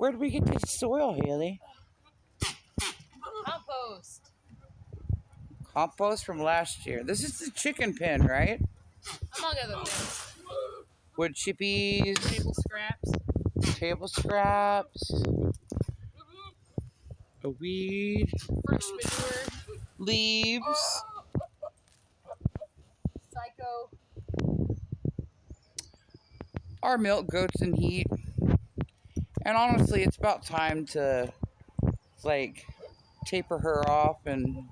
Where did we get this soil, Haley? Compost. Compost from last year. This is the chicken pen, right? Among other things. Wood chippies, Table scraps. table scraps, a weed, Fresh manure. leaves, Psycho. our milk, goats, and heat. And honestly, it's about time to, like, taper her off and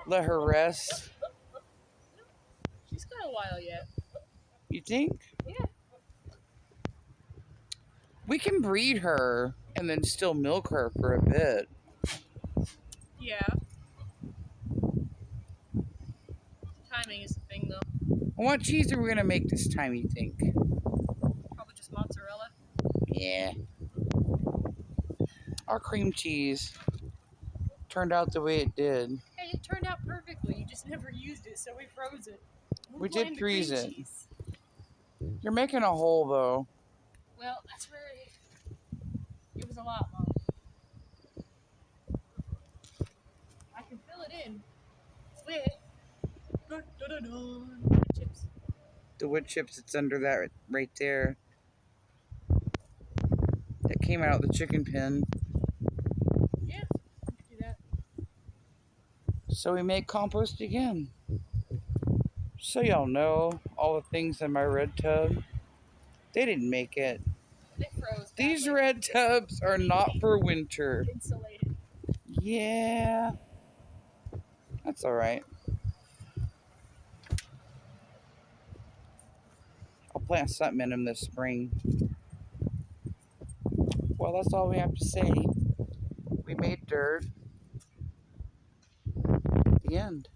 let her rest. She's got a while yet. You think? Yeah. We can breed her and then still milk her for a bit. Yeah. Timing is the thing, though. What cheese are we gonna make this time, you think? Probably just mozzarella. Yeah. Our cream cheese turned out the way it did. Hey, it turned out perfectly. You just never used it, so we froze it. We did freeze it. Cheese. You're making a hole, though. Well, that's where it was a lot, Mom. I can fill it in with chips. The wood chips that's under that right there. That came out of the chicken pen. Yeah, I can do that. So we make compost again. So y'all know all the things in my red tub. They didn't make it. They froze. These badly. red tubs are not for winter. Insulated. Yeah. That's alright. I'll plant something in them this spring. Well, that's all we have to say. We made dirt. The end.